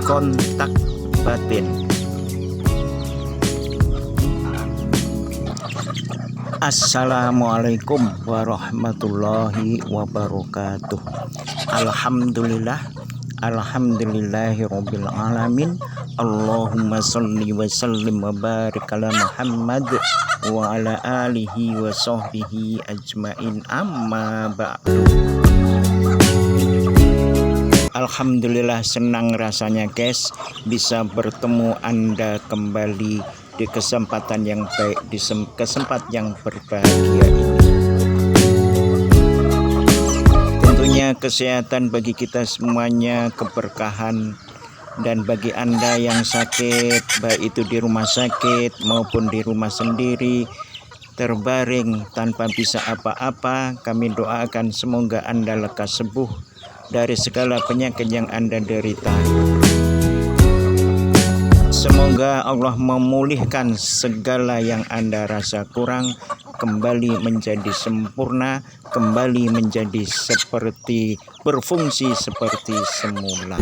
kontak batin. Assalamualaikum warahmatullahi wabarakatuh. Alhamdulillahirabbil alamin. Allahumma sholli wa sallim wa barik ala Muhammad wa ala alihi wa sahbihi ajmain, amma ba'du. Alhamdulillah, senang rasanya guys bisa bertemu Anda kembali di kesempatan yang baik, di kesempatan yang berbahagia ini. Tentunya kesehatan bagi kita semuanya, keberkahan. Dan bagi Anda yang sakit, baik itu di rumah sakit maupun di rumah sendiri, terbaring tanpa bisa apa-apa, kami doakan semoga Anda lekas sembuh dari segala penyakit yang Anda derita. Semoga Allah memulihkan segala yang Anda rasa kurang, kembali menjadi sempurna, kembali menjadi seperti berfungsi seperti semula.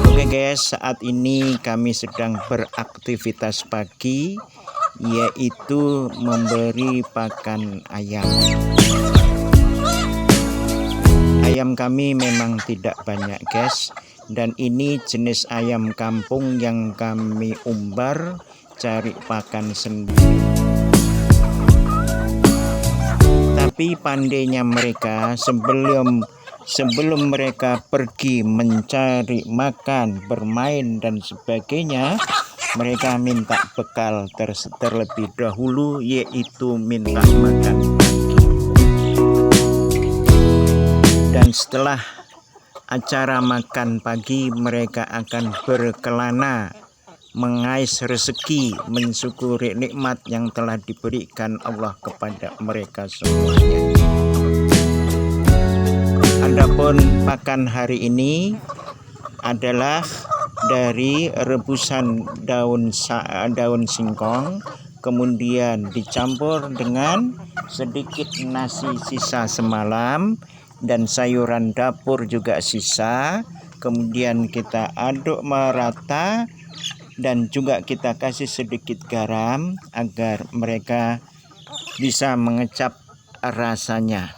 Oke guys, saat ini kami sedang beraktivitas pagi, yaitu memberi pakan ayam. Ayam kami memang tidak banyak guys, dan ini jenis ayam kampung yang kami umbar cari pakan sendiri. Tapi pandainya mereka, sebelum mereka pergi mencari makan, bermain dan sebagainya, mereka minta bekal terlebih dahulu, yaitu minta makan pagi. Dan setelah acara makan pagi, mereka akan berkelana mengais rezeki, mensyukuri nikmat yang telah diberikan Allah kepada mereka semuanya. Adapun pakan hari ini adalah dari rebusan daun singkong, kemudian dicampur dengan sedikit nasi sisa semalam dan sayuran dapur juga sisa. Kemudian kita aduk merata dan juga kita kasih sedikit garam agar mereka bisa mengecap rasanya.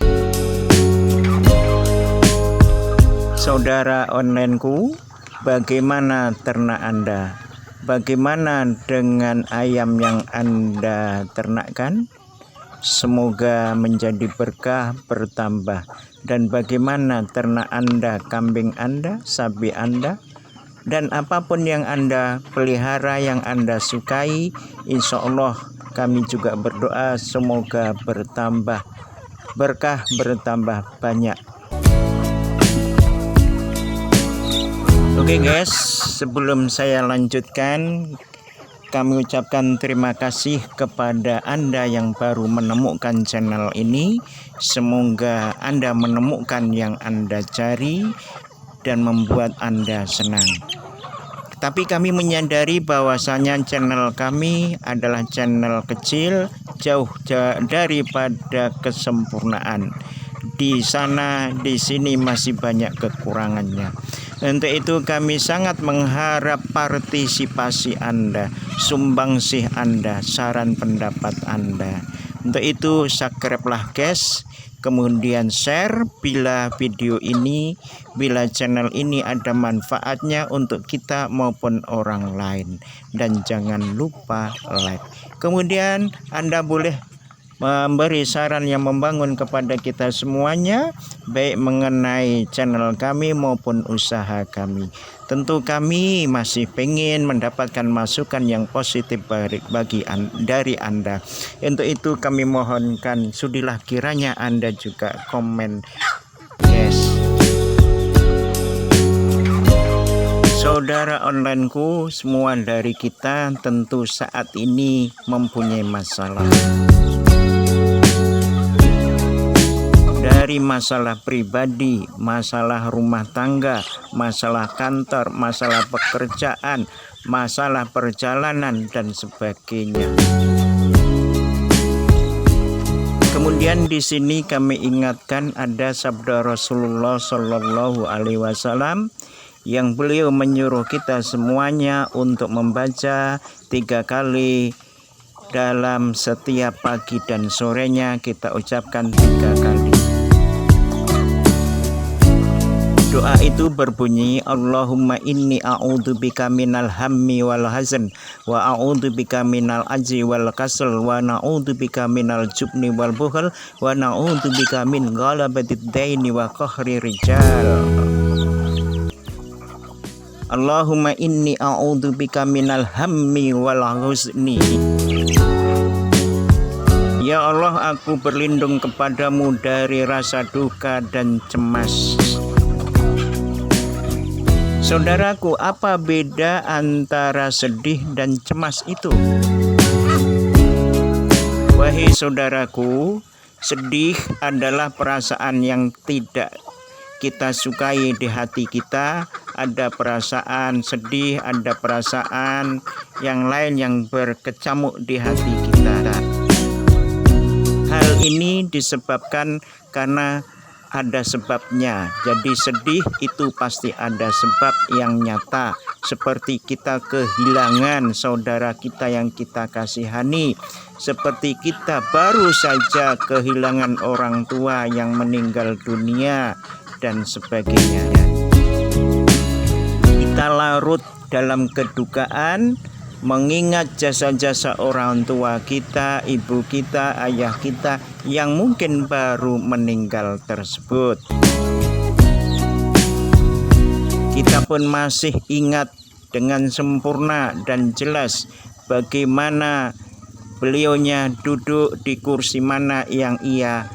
Saudara onlineku, bagaimana ternak Anda? Bagaimana dengan ayam yang Anda ternakkan? Semoga menjadi berkah, bertambah. Dan bagaimana ternak Anda, kambing Anda, sapi Anda, dan apapun yang Anda pelihara, yang Anda sukai, insya Allah kami juga berdoa semoga bertambah berkah, bertambah banyak. Oke guys, sebelum saya lanjutkan, kami ucapkan terima kasih kepada Anda yang baru menemukan channel ini. Semoga Anda menemukan yang Anda cari dan membuat Anda senang. Tapi kami menyadari bahwasanya channel kami adalah channel kecil, jauh daripada kesempurnaan. Di sana, di sini masih banyak kekurangannya. Untuk itu kami sangat mengharap partisipasi Anda, sumbangsih Anda, saran pendapat Anda. Untuk itu subscribe-lah guys, kemudian share bila video ini, bila channel ini ada manfaatnya untuk kita maupun orang lain. Dan jangan lupa like. Kemudian Anda boleh memberi saran yang membangun kepada kita semuanya, baik mengenai channel kami maupun usaha kami. Tentu kami masih pengen mendapatkan masukan yang positif dari Anda. Untuk itu kami mohonkan, sudilah kiranya Anda juga komen yes. Saudara onlineku, semua dari kita tentu saat ini mempunyai masalah. Dari masalah pribadi, masalah rumah tangga, masalah kantor, masalah pekerjaan, masalah perjalanan dan sebagainya. Kemudian di sini kami ingatkan ada sabda Rasulullah Shallallahu Alaihi Wasallam yang beliau menyuruh kita semuanya untuk membaca 3 kali dalam setiap pagi dan sorenya. Kita ucapkan 3 kali. Doa itu berbunyi, Allahumma inni a'udzubika minal hammi wal hazan wa a'udzubika minal ajzi wal kasal wa na'udzubika minal jubni wal bukhal wa na'udzubika min ghalabatid daini wa qahri rijal. Allahumma inni a'udzubika minal hammi wal huzni. Ya Allah, aku berlindung kepadamu dari rasa duka dan cemas. Saudaraku, apa beda antara sedih dan cemas itu? Wahai saudaraku, sedih adalah perasaan yang tidak kita sukai di hati kita. Ada perasaan sedih, ada perasaan yang lain yang berkecamuk di hati kita. Hal ini disebabkan karena ada sebabnya. Jadi sedih itu pasti ada sebab yang nyata, seperti kita kehilangan saudara kita yang kita kasihani, seperti kita baru saja kehilangan orang tua yang meninggal dunia dan sebagainya. Kita larut dalam kedukaan, mengingat jasa-jasa orang tua kita, ibu kita, ayah kita yang mungkin baru meninggal tersebut. Kita pun masih ingat dengan sempurna dan jelas bagaimana beliaunya duduk di kursi mana yang ia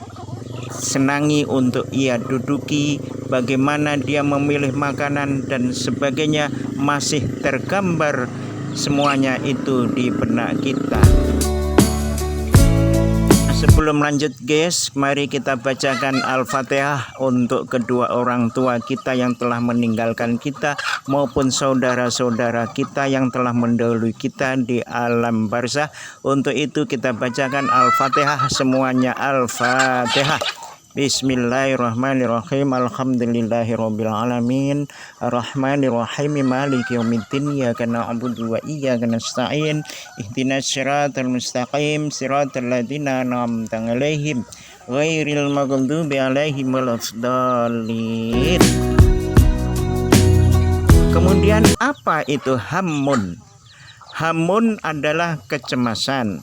senangi untuk ia duduki, bagaimana dia memilih makanan dan sebagainya, masih tergambar semuanya itu di benak kita. Sebelum lanjut guys, mari kita bacakan Al-Fatihah untuk kedua orang tua kita yang telah meninggalkan kita maupun saudara-saudara kita yang telah mendahului kita di alam barzah. Untuk itu kita bacakan Al-Fatihah semuanya. Al-Fatihah. Bismillahirrahmanirrahim. Alhamdulillahirabbil alamin. Arrahmanirrahim. Maliki yaumiddin. Iyyaka na'budu wa iyyaka nasta'in. Ihdinas siratal mustaqim. Siratal ladzina an'amta 'alaihim ghairil maghdubi 'alaihim waladdallin. Kemudian apa itu hammun? Hammun adalah kecemasan.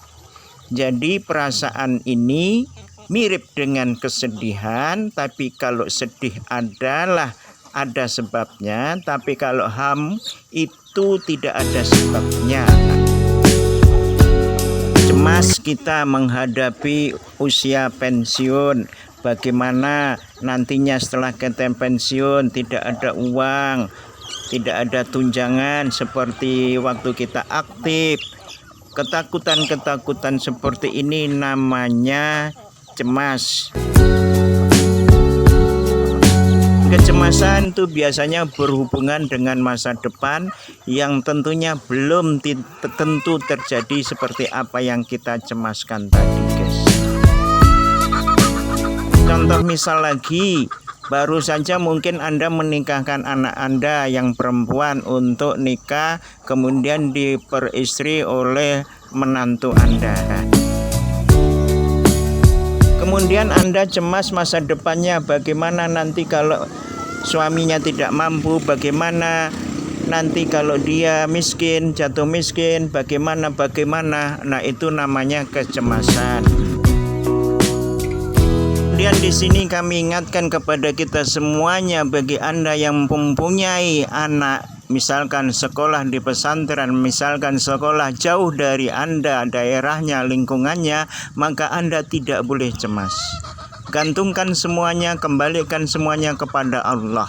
Jadi perasaan ini mirip dengan kesedihan, tapi kalau sedih adalah ada sebabnya, tapi kalau ham itu tidak ada sebabnya. Cemas kita menghadapi usia pensiun, bagaimana nantinya setelah kita pensiun, tidak ada uang, tidak ada tunjangan seperti waktu kita aktif. Ketakutan-ketakutan seperti ini namanya cemas. Kecemasan itu biasanya berhubungan dengan masa depan yang tentunya belum tentu terjadi seperti apa yang kita cemaskan tadi guys. Contoh misal lagi, baru saja mungkin Anda menikahkan anak Anda yang perempuan untuk nikah, kemudian diperistri oleh menantu Anda. Kemudian Anda cemas masa depannya, bagaimana nanti kalau suaminya tidak mampu, bagaimana nanti kalau dia miskin, jatuh miskin, bagaimana. Nah, itu namanya kecemasan. Kemudian di sini kami ingatkan kepada kita semuanya, bagi Anda yang mempunyai anak misalkan sekolah di pesantren, misalkan sekolah jauh dari Anda, daerahnya, lingkungannya, maka Anda tidak boleh cemas. Gantungkan semuanya, kembalikan semuanya kepada Allah.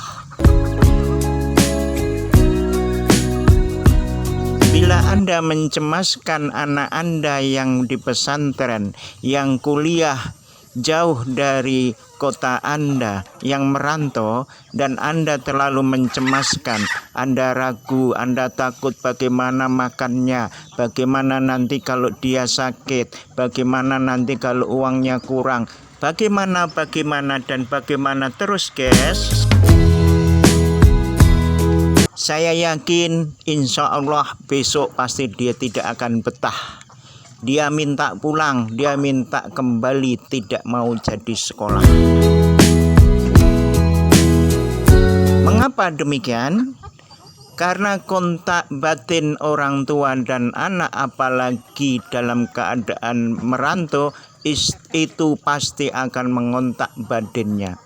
Bila Anda mencemaskan anak Anda yang di pesantren, yang kuliah jauh dari kota Anda yang merantau dan Anda terlalu mencemaskan, Anda ragu, Anda takut bagaimana makannya, bagaimana nanti kalau dia sakit, bagaimana nanti kalau uangnya kurang, bagaimana dan bagaimana terus guys. Saya yakin insya Allah besok pasti dia tidak akan betah. Dia minta pulang, dia minta kembali, tidak mau jadi sekolah. Mengapa demikian? Karena kontak batin orang tua dan anak, apalagi dalam keadaan merantau, itu pasti akan mengontak batinnya.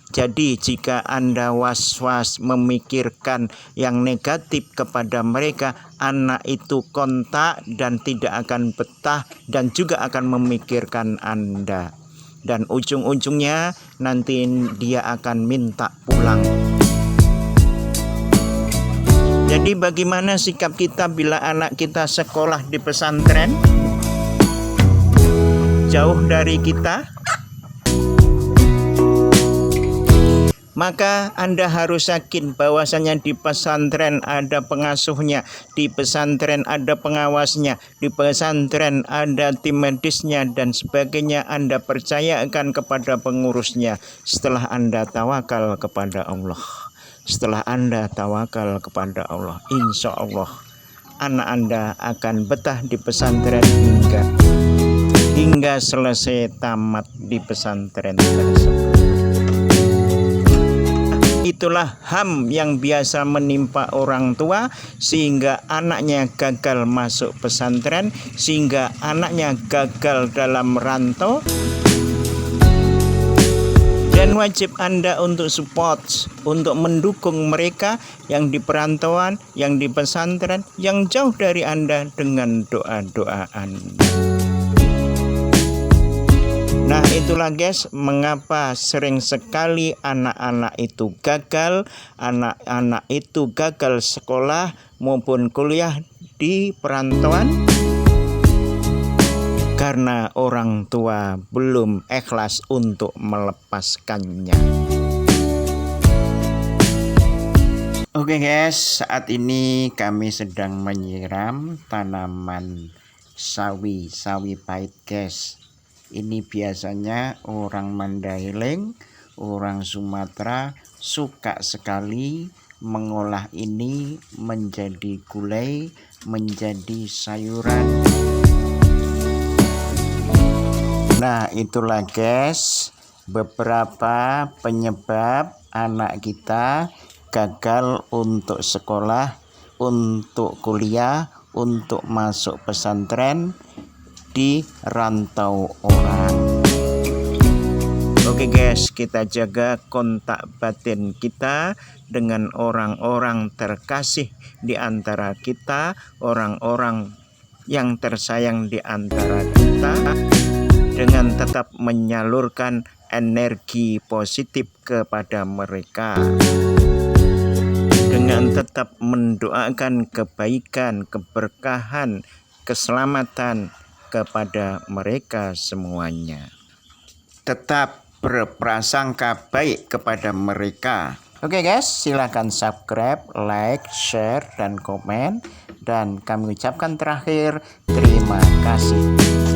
Jadi jika Anda was-was memikirkan yang negatif kepada mereka, anak itu kontak dan tidak akan betah dan juga akan memikirkan Anda. Dan ujung-ujungnya nanti dia akan minta pulang. Jadi bagaimana sikap kita bila anak kita sekolah di pesantren? Jauh dari kita? Maka Anda harus yakin bahwasanya di pesantren ada pengasuhnya, di pesantren ada pengawasnya, di pesantren ada tim medisnya dan sebagainya. Anda percayakan kepada pengurusnya setelah Anda tawakal kepada Allah. Setelah Anda tawakal kepada Allah, insya Allah anak Anda akan betah di pesantren hingga selesai tamat di pesantren tersebut. Itulah HAM yang biasa menimpa orang tua sehingga anaknya gagal masuk pesantren, sehingga anaknya gagal dalam merantau. Dan wajib Anda untuk support, untuk mendukung mereka yang di perantauan, yang di pesantren, yang jauh dari Anda dengan doa-doa Anda. Nah itulah guys, mengapa sering sekali anak-anak itu gagal, anak-anak itu gagal sekolah maupun kuliah di perantauan. Karena orang tua belum ikhlas untuk melepaskannya. Oke guys, saat ini kami sedang menyiram tanaman sawi pahit guys. Ini biasanya orang Mandailing, orang Sumatera suka sekali mengolah ini menjadi gulai, menjadi sayuran. Nah itulah guys beberapa penyebab anak kita gagal untuk sekolah, untuk kuliah, untuk masuk pesantren di rantau orang. Oke guys, kita jaga kontak batin kita dengan orang-orang terkasih di antara kita, orang-orang yang tersayang di antara kita, dengan tetap menyalurkan energi positif kepada mereka, dengan tetap mendoakan kebaikan, keberkahan, keselamatan kepada mereka semuanya. Tetap berprasangka baik kepada mereka. Oke guys, silakan subscribe, like, share, dan komen. Dan kami ucapkan terakhir, terima kasih.